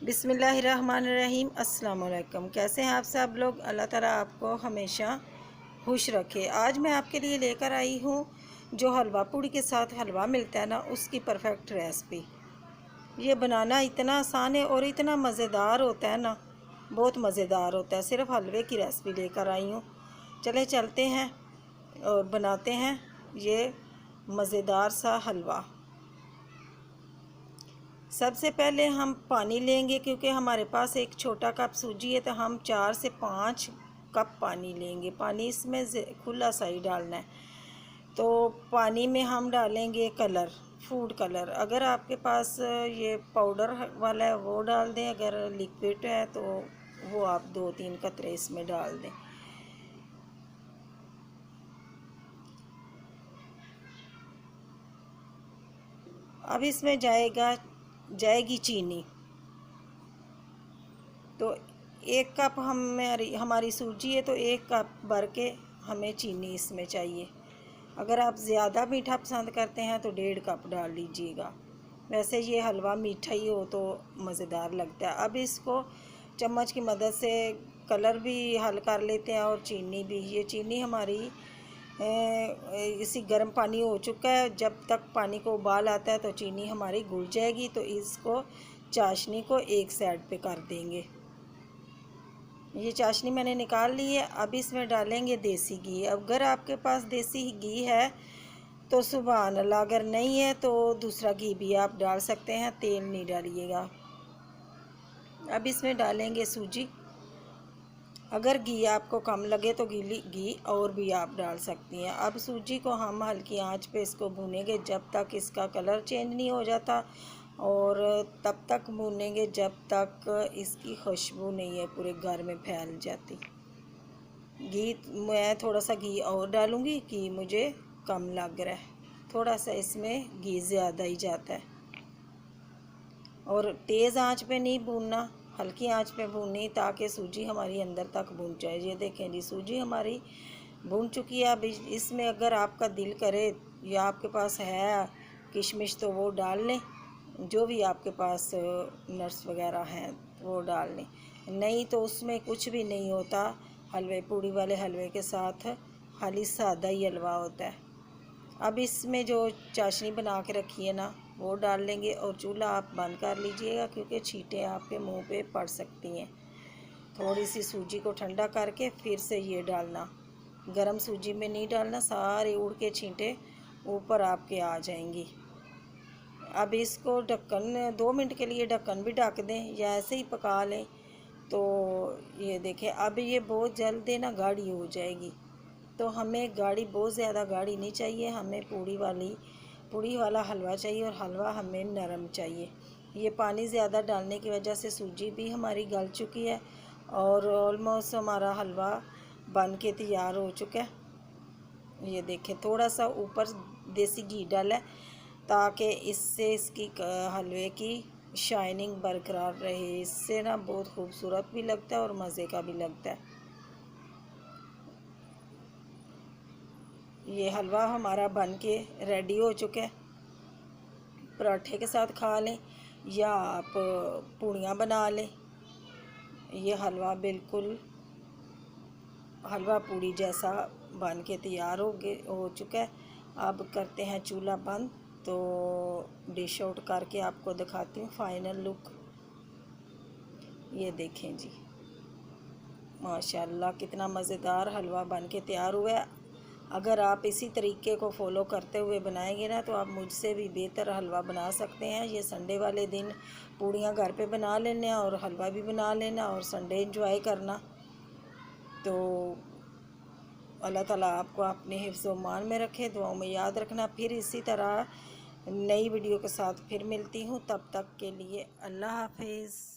बिस्मिल्लाहिर्रहमानिर्रहीम। अस्सलाम वालेकुम। कैसे हैं आप सब लोग? अल्लाह ताला आपको हमेशा खुश रखे। आज मैं आपके लिए लेकर आई हूँ जो हलवा पूड़ी के साथ हलवा मिलता है ना, उसकी परफेक्ट रेसिपी। ये बनाना इतना आसान है और इतना मज़ेदार होता है ना, बहुत मज़ेदार होता है। सिर्फ हलवे की रेसिपी लेकर आई हूँ। चले चलते हैं और बनाते हैं ये मज़ेदार सा हलवा। सबसे पहले हम पानी लेंगे, क्योंकि हमारे पास एक छोटा कप सूजी है तो हम 4 से 5 कप पानी लेंगे। पानी इसमें खुला सा ही डालना है। तो पानी में हम डालेंगे कलर, फूड कलर। अगर आपके पास ये पाउडर वाला है वो डाल दें, अगर लिक्विड है तो वो आप 2-3 कतरे इसमें डाल दें। अब इसमें जाएगी चीनी। तो 1 कप हमारी सूजी है तो 1 कप भर के हमें चीनी इसमें चाहिए। अगर आप ज़्यादा मीठा पसंद करते हैं तो 1.5 कप डाल लीजिएगा। वैसे ये हलवा मीठा ही हो तो मज़ेदार लगता है। अब इसको चम्मच की मदद से कलर भी हल कर लेते हैं और चीनी भी। ये चीनी हमारी इसी गर्म पानी हो चुका है। जब तक पानी को उबाल आता है तो चीनी हमारी घुल जाएगी। तो इसको चाशनी को एक साइड पे कर देंगे। ये चाशनी मैंने निकाल ली है। अब इसमें डालेंगे देसी घी। अगर आपके पास देसी घी है तो सुभान अल्लाह, अगर नहीं है तो दूसरा घी भी आप डाल सकते हैं, तेल नहीं डालिएगा। अब इसमें डालेंगे सूजी। अगर घी आपको कम लगे तो घी और भी आप डाल सकती हैं। अब सूजी को हम हल्की आंच पे इसको भूनेंगे जब तक इसका कलर चेंज नहीं हो जाता, और तब तक भूनेंगे जब तक इसकी खुशबू नहीं है पूरे घर में फैल जाती। मैं थोड़ा सा घी और डालूँगी कि मुझे कम लग रहा है। थोड़ा सा इसमें घी ज़्यादा ही जाता है। और तेज़ आंच पे नहीं भूनना, हल्की आंच पे भूननी, ताकि सूजी हमारी अंदर तक भून जाए। ये देखें जी, सूजी हमारी भून चुकी है। अब इसमें अगर आपका दिल करे या आपके पास है किशमिश तो वो डाल लें, जो भी आपके पास नट्स वगैरह हैं वो डाल लें। नहीं तो उसमें कुछ भी नहीं होता। हलवे पूड़ी वाले हलवे के साथ खाली सादा ही हलवा होता है। अब इसमें जो चाशनी बना के रखी है ना, वो डाल लेंगे और चूल्हा आप बंद कर लीजिएगा, क्योंकि छींटें आपके मुंह पे पड़ सकती हैं। थोड़ी सी सूजी को ठंडा करके फिर से ये डालना। गरम सूजी में नहीं डालना, सारे उड़ के छींटें ऊपर आपके आ जाएंगी। अब इसको ढक्कन 2 मिनट के लिए ढक्कन भी ढक दें या ऐसे ही पका लें। तो ये देखें, अब ये बहुत जल्द ना गाढ़ी हो जाएगी। तो हमें बहुत ज़्यादा गाढ़ी नहीं चाहिए, हमें पूड़ी वाला हलवा चाहिए, और हलवा हमें नरम चाहिए। ये पानी ज़्यादा डालने की वजह से सूजी भी हमारी गल चुकी है और ऑलमोस्ट हमारा हलवा बन के तैयार हो चुका है। ये देखें, थोड़ा सा ऊपर देसी घी डाला है ताकि इससे इसकी हलवे की शाइनिंग बरकरार रहे। इससे ना बहुत खूबसूरत भी लगता है और मज़े का भी लगता है। ये हलवा हमारा बन के रेडी हो चुका है। पराठे के साथ खा लें या आप पूड़ियाँ बना लें। ये हलवा बिल्कुल हलवा पूड़ी जैसा बन के तैयार हो चुका है। अब करते हैं चूल्हा बंद। तो डिश आउट करके आपको दिखाती हूँ फाइनल लुक। ये देखें जी, माशाल्लाह कितना मज़ेदार हलवा बन के तैयार हुआ है। अगर आप इसी तरीके को फॉलो करते हुए बनाएंगे ना, तो आप मुझसे भी बेहतर हलवा बना सकते हैं। ये संडे वाले दिन पूड़ियाँ घर पे बना लेना और हलवा भी बना लेना और संडे एंजॉय करना। तो अल्लाह ताला आपको अपने हिफ्ज़ व मान में रखे, दुआओं में याद रखना। फिर इसी तरह नई वीडियो के साथ फिर मिलती हूँ। तब तक के लिए अल्लाह हाफिज़।